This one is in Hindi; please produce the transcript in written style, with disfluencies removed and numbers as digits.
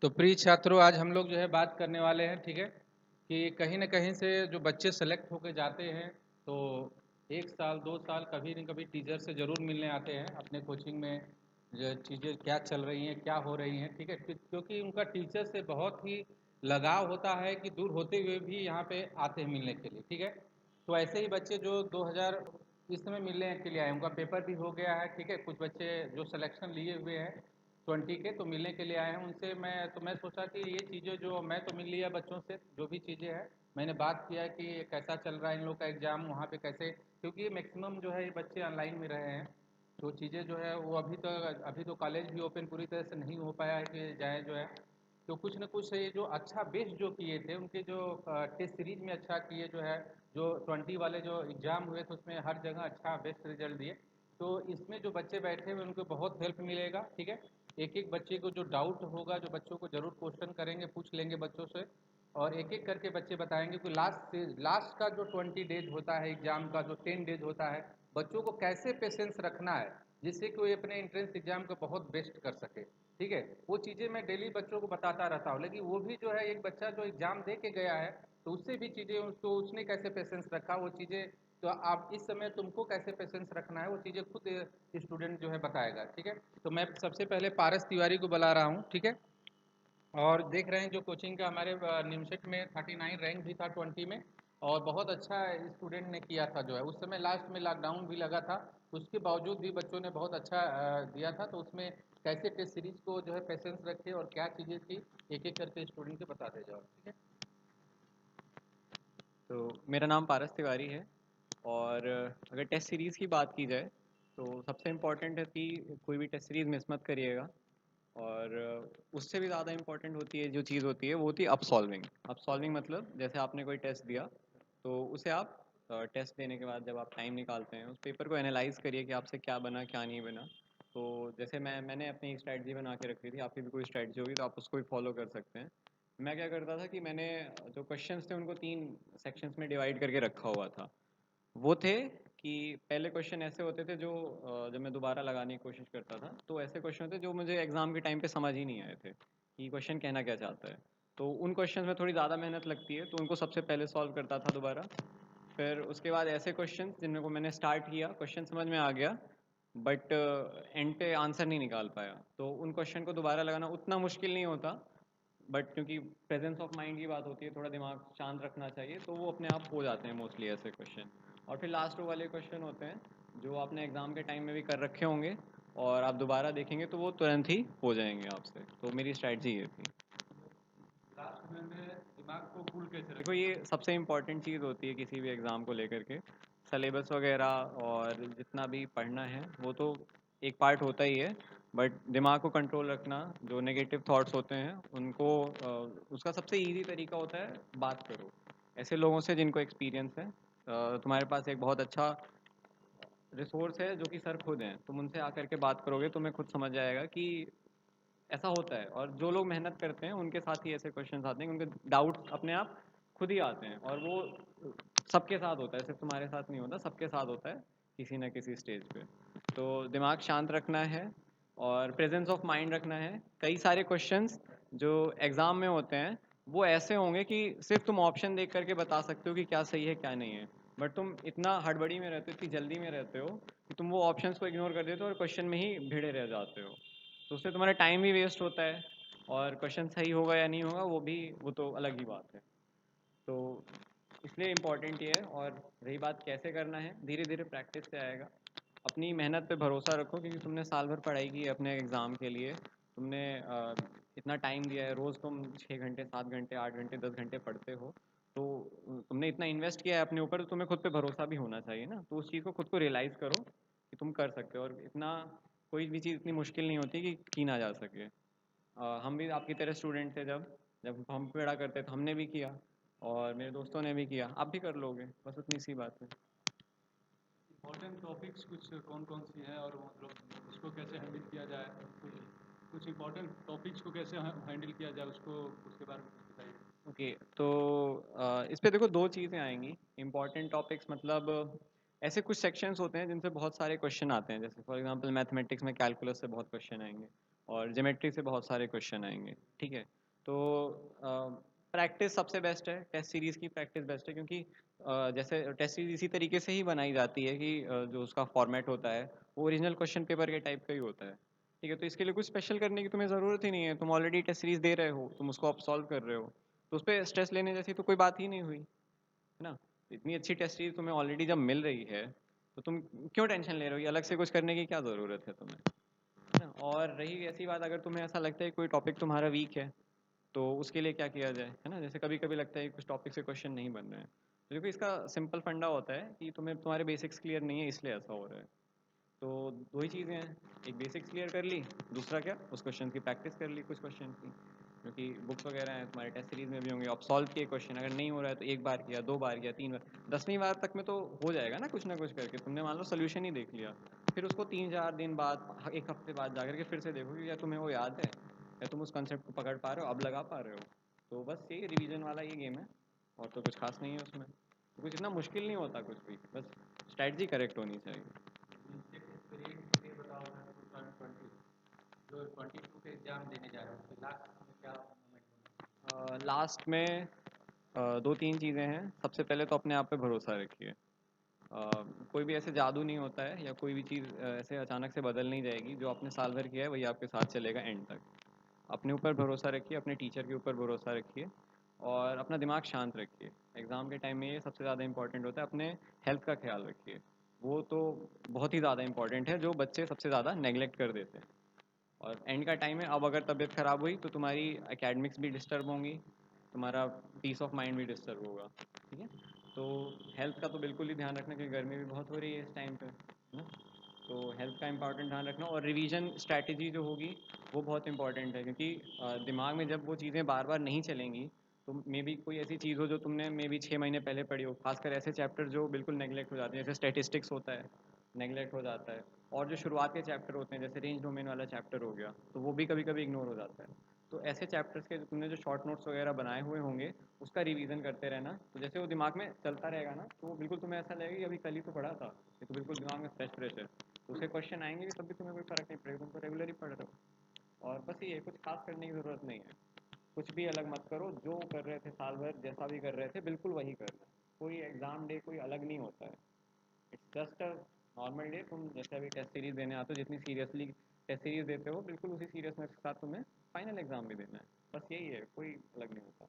तो प्रिय छात्रों, आज हम लोग जो है बात करने वाले हैं, ठीक है, कि कहीं न कहीं से जो बच्चे सेलेक्ट होके जाते हैं, तो 1 साल 2 साल कभी न कभी टीचर से ज़रूर मिलने आते हैं अपने कोचिंग में। जो चीज़ें क्या चल रही हैं, क्या हो रही हैं, ठीक है, क्योंकि उनका टीचर से बहुत ही लगाव होता है कि दूर होते हुए भी यहाँ पे आते हैं मिलने के लिए, ठीक है। तो ऐसे ही बच्चे जो 2000 इस समय मिलने के लिए आए, उनका पेपर भी हो गया है, ठीक है। कुछ बच्चे जो सिलेक्शन लिए हुए हैं 20 के, तो मिलने के लिए आए हैं उनसे। मैं सोचा कि ये चीज़ें जो मैं तो मिल लिया बच्चों से, जो भी चीज़ें हैं मैंने बात किया कि कैसा चल रहा है इन लोग का एग्ज़ाम वहाँ पे कैसे, क्योंकि मैक्सिमम जो है ये बच्चे ऑनलाइन में रहे हैं। तो चीज़ें जो है वो अभी तो कॉलेज भी ओपन पूरी तरह से नहीं हो पाया है कि जाए जो है। तो कुछ न कुछ ये जो अच्छा बेस्ट जो किए थे उनके जो टेस्ट सीरीज में अच्छा किए जो है, जो 20 वाले जो एग्ज़ाम हुए थे उसमें हर जगह अच्छा बेस्ट रिजल्ट दिए। तो इसमें जो बच्चे बैठे हुए उनको बहुत हेल्प मिलेगा, ठीक है। एक एक बच्चे को जो डाउट होगा, जो बच्चों को ज़रूर क्वेश्चन करेंगे, पूछ लेंगे बच्चों से, और एक एक करके बच्चे बताएंगे कि लास्ट का जो 20 डेज होता है एग्ज़ाम का, जो 10 डेज होता है, बच्चों को कैसे पेशेंस रखना है जिससे कि वो अपने एंट्रेंस एग्ज़ाम को बहुत बेस्ट कर सके, ठीक है। वो चीज़ें मैं डेली बच्चों को बताता रहता हूँ, लेकिन वो भी जो है एक बच्चा जो एग्ज़ाम दे के गया है, तो उससे भी चीज़ें उसको उसने कैसे पेशेंस रखा वो चीज़ें, तो आप इस समय तुमको कैसे पेशेंस रखना है वो चीज़ें खुद स्टूडेंट जो है बताएगा, ठीक है। तो मैं सबसे पहले पारस तिवारी को बुला रहा हूँ, ठीक है। और देख रहे हैं जो कोचिंग का हमारे निमसेट में 39 रैंक भी था 20 में, और बहुत अच्छा स्टूडेंट ने किया था जो है। उस समय लास्ट में लॉकडाउन भी लगा था, उसके बावजूद भी बच्चों ने बहुत अच्छा दिया था। तो उसमें कैसे टेस्ट सीरीज को जो है पेशेंस रखे और क्या चीज़ें थी, एक एक करके स्टूडेंट को बताते जाओ, ठीक है। तो मेरा नाम पारस तिवारी है। और अगर टेस्ट सीरीज़ की बात की जाए तो सबसे इम्पॉर्टेंट है कि कोई भी टेस्ट सीरीज़ मिस मत करिएगा। और उससे भी ज़्यादा इम्पॉर्टेंट होती है जो चीज़ होती है वो होती है अप सॉल्विंग। अप सॉल्विंग मतलब जैसे आपने कोई टेस्ट दिया तो उसे आप टेस्ट देने के बाद जब आप टाइम निकालते हैं उस पेपर को एनालाइज करिए कि आपसे क्या बना क्या नहीं बना। तो जैसे मैंने अपनी एक स्ट्रैटेजी बना के रखी थी, आपकी भी कोई स्ट्रैटेजी होगी तो आप उसको भी फॉलो कर सकते हैं। मैं क्या करता था कि मैंने जो क्वेश्चंस थे उनको 3 सेक्शंस में डिवाइड करके रखा हुआ था। वो थे कि पहले क्वेश्चन ऐसे होते थे जो जब मैं दोबारा लगाने की कोशिश करता था तो ऐसे क्वेश्चन होते जो मुझे एग्ज़ाम के टाइम पे समझ ही नहीं आए थे कि क्वेश्चन कहना क्या चाहता है। तो उन क्वेश्चन में थोड़ी ज़्यादा मेहनत लगती है तो उनको सबसे पहले सॉल्व करता था दोबारा। फिर उसके बाद ऐसे क्वेश्चन जिनको मैंने स्टार्ट किया, क्वेश्चन समझ में आ गया बट एंड पे आंसर नहीं निकाल पाया, तो उन क्वेश्चन को दोबारा लगाना उतना मुश्किल नहीं होता। बट क्योंकि प्रेजेंस ऑफ माइंड की बात होती है, थोड़ा दिमाग शांत रखना चाहिए, तो वो अपने आप हो जाते हैं मोस्टली ऐसे क्वेश्चन। और फिर लास्ट वो वाले क्वेश्चन होते हैं जो आपने एग्ज़ाम के टाइम में भी कर रखे होंगे और आप दोबारा देखेंगे तो वो तुरंत ही हो जाएंगे आपसे। तो मेरी स्ट्रैटेजी ये थी। लास्ट में दिमाग को कूल कैसे देखो, रखें। ये सबसे इम्पॉर्टेंट चीज़ होती है किसी भी एग्ज़ाम को लेकर के। सलेबस वगैरह और जितना भी पढ़ना है वो तो एक पार्ट होता ही है, बट दिमाग को कंट्रोल रखना, जो नेगेटिव थॉट्स होते हैं उनको उसका सबसे इजी तरीका होता है बात करो ऐसे लोगों से जिनको एक्सपीरियंस है। तुम्हारे पास एक बहुत अच्छा रिसोर्स है जो कि सर खुद हैं, तुम उनसे आकर के बात करोगे तुम्हें खुद समझ आएगा कि ऐसा होता है। और जो लोग मेहनत करते हैं उनके साथ ही ऐसे क्वेश्चंस आते हैं, उनके डाउट्स अपने आप खुद ही आते हैं। और वो सबके साथ होता है, सिर्फ तुम्हारे साथ नहीं होता, सबके साथ होता है किसी ना किसी स्टेज पे। तो दिमाग शांत रखना है और प्रेजेंस ऑफ माइंड रखना है। कई सारे क्वेश्चंस जो एग्ज़ाम में होते हैं वो ऐसे होंगे कि सिर्फ तुम ऑप्शन देख करके बता सकते हो कि क्या सही है क्या नहीं है, बट तुम इतना हड़बड़ी में रहते हो, इतनी जल्दी में रहते हो कि तुम वो ऑप्शंस को इग्नोर कर देते हो और क्वेश्चन में ही भिड़े रह जाते हो। तो उससे तुम्हारा टाइम भी वेस्ट होता है और क्वेश्चन सही होगा या नहीं होगा वो तो अलग ही बात है। तो इसलिए इम्पॉर्टेंट ये है। और रही बात कैसे करना है, धीरे धीरे प्रैक्टिस से आएगा। अपनी मेहनत पे भरोसा रखो क्योंकि तुमने साल भर पढ़ाई की है अपने एग्ज़ाम के लिए। तुमने इतना टाइम दिया है, रोज़ तुम 6 घंटे 7 घंटे 8 घंटे 10 घंटे पढ़ते हो। तो तुमने इतना इन्वेस्ट किया है अपने ऊपर, तो तुम्हें खुद पे भरोसा भी होना चाहिए ना। तो उस चीज़ को खुद को रियलाइज़ करो कि तुम कर सकते हो। और इतना कोई भी चीज़ इतनी मुश्किल नहीं होती कि की ना जा सके। हम भी आपकी तरह स्टूडेंट थे, जब जब हम पढ़ा करते तो हमने भी किया और मेरे दोस्तों ने भी किया, आप भी कर लोगे, बस उतनी सी बात है। इम्पोर्टेंट टॉपिक्स कुछ कौन कौन सी हैं, और मतलब उसको कैसे हैंडल किया जाए, कुछ इम्पोर्टेंट टॉपिक्स को कैसे हैंडल किया जाए उसको, उसके बारे में कुछ बताइए। ओके, तो इस पे देखो दो चीज़ें आएंगी। इंपॉर्टेंट टॉपिक्स मतलब ऐसे कुछ सेक्शंस होते हैं जिनसे बहुत सारे क्वेश्चन आते हैं, जैसे फॉर एग्जांपल मैथमेटिक्स में कैलकुलस से बहुत क्वेश्चन आएंगे। और ज्योमेट्री से बहुत सारे क्वेश्चन आएंगे, ठीक है। तो प्रैक्टिस सबसे बेस्ट है, टेस्ट सीरीज़ की प्रैक्टिस बेस्ट है, क्योंकि जैसे टेस्ट सीरीज इसी तरीके से ही बनाई जाती है कि जो उसका फॉर्मेट होता है वो ओरिजिनल क्वेश्चन पेपर के टाइप का ही होता है, ठीक है। तो इसके लिए कुछ स्पेशल करने की तुम्हें ज़रूरत ही नहीं है, तुम ऑलरेडी टेस्ट सीरीज दे रहे हो, तुम उसको अब सॉल्व कर रहे हो, तो उस पर स्ट्रेस लेने जैसी तो कोई बात ही नहीं हुई, है ना। इतनी अच्छी टेस्ट सीरीज तुम्हें ऑलरेडी जब मिल रही है तो तुम क्यों टेंशन ले रहे हो, ये अलग से कुछ करने की क्या ज़रूरत है तुम्हें, है ना। और रही ऐसी बात, अगर तुम्हें ऐसा लगता है कोई टॉपिक तुम्हारा वीक है तो उसके लिए क्या किया जाए, है ना। जैसे कभी कभी लगता है कि कुछ टॉपिक से क्वेश्चन नहीं बन रहे हैं, तो देखो इसका सिंपल फंडा होता है कि तुम्हें तुम्हारे बेसिक्स क्लियर नहीं है इसलिए ऐसा हो रहा है। तो दो ही चीज़ें हैं, एक बेसिक्स क्लियर कर ली, दूसरा क्या, उस क्वेश्चन की प्रैक्टिस कर ली, कुछ क्वेश्चन की, क्योंकि बुक्स वगैरह हैं तुम्हारे टेस्ट सीरीज में भी होंगे, आप सॉल्व किए क्वेश्चन, अगर नहीं हो रहा है तो एक बार किया, दो बार किया, तीन बार, 10वीं बार तक में तो हो जाएगा ना कुछ करके, तुमने मान लो सोल्यूशन ही देख लिया, फिर उसको 3-4 दिन बाद, एक हफ्ते बाद जाकर के फिर से देखोगे या तुम्हें वो याद है, या तुम उस कंसेप्ट को पकड़ पा रहे हो, अब लगा पा रहे हो। तो बस ये रिवीजन वाला ये गेम है, और तो कुछ खास नहीं है उसमें, तो कुछ इतना मुश्किल नहीं होता कुछ भी, बस स्ट्रैटेजी करेक्ट होनी चाहिए। ये बताओ ना, 2020 जो 22 के एग्जाम देने जा रहे हो उसके लास्ट में क्या मूवमेंट होना लास्ट में दो तीन चीज़ें हैं। सबसे पहले तो अपने आप पे भरोसा रखिए। कोई भी ऐसे जादू नहीं होता है, या कोई भी चीज़ ऐसे अचानक से बदल नहीं जाएगी, जो आपने साल भर किया है वही आपके साथ चलेगा एंड तक। अपने ऊपर भरोसा रखिए, अपने टीचर के ऊपर भरोसा रखिए, और अपना दिमाग शांत रखिए। एग्ज़ाम के टाइम में ये सबसे ज़्यादा इंपॉर्टेंट होता है, अपने हेल्थ का ख्याल रखिए, वो तो बहुत ही ज़्यादा इंपॉर्टेंट है, जो बच्चे सबसे ज़्यादा नेगलेक्ट कर देते हैं। और एंड का टाइम है, अब अगर तबीयत ख़राब हुई तो तुम्हारी एकेडमिक्स भी डिस्टर्ब होंगी, तुम्हारा पीस ऑफ माइंड भी डिस्टर्ब होगा, ठीक है। तो हेल्थ का तो बिल्कुल ही ध्यान रखना, क्योंकि गर्मी भी बहुत हो रही है इस टाइम पे, है ना। तो हेल्थ का इंपॉर्टेंट ध्यान रखना, और रिवीजन स्ट्रैटेजी जो होगी वो बहुत इंपॉर्टेंट है, क्योंकि दिमाग में जब वो चीज़ें बार बार नहीं चलेंगी, तो मे बी कोई ऐसी चीज़ हो जो तुमने मे बी 6 महीने पहले पढ़ी हो, खासकर ऐसे चैप्टर जो बिल्कुल नेगलेक्ट हो जाते हैं, जैसे स्टेटिस्टिक्स होता है, नेगलेक्ट हो जाता है, और जो शुरुआत के चैप्टर होते हैं जैसे रेंज डोमेन वाला चैप्टर हो गया, तो वो भी कभी कभी इग्नोर हो जाता है। तो ऐसे चैप्टर्स के तुमने जो शॉर्ट नोट्स वगैरह बनाए हुए होंगे, उसका रिवीजन करते रहना, तो जैसे वो दिमाग में चलता रहेगा ना, तो वो बिल्कुल तुम्हें ऐसा लगेगा कि अभी कल ही तो पढ़ा था, ये तो बिल्कुल दिमाग में फ्रेश फ्रेश है, तो उसके क्वेश्चन आएंगे भी तब भी तुम्हें कोई फर्क नहीं पड़ेगा, तुम तो रेगुलर ही पढ़ रहे हो। और बस ये कुछ खास करने की ज़रूरत नहीं है, कुछ भी अलग मत करो, जो कर रहे थे साल भर जैसा भी कर रहे थे बिल्कुल वही करना, कोई एग्ज़ाम डे कोई अलग नहीं होता है, it's just a normal day. तुम जैसे अभी टेस्ट सीरीज देने आते हो, जितनी सीरियसली टेस्ट सीरीज देते हो, बिल्कुल उसी सीरियसनेस के साथ तुम्हें फाइनल एग्जाम भी देना है, बस यही है, कोई अलग नहीं होता।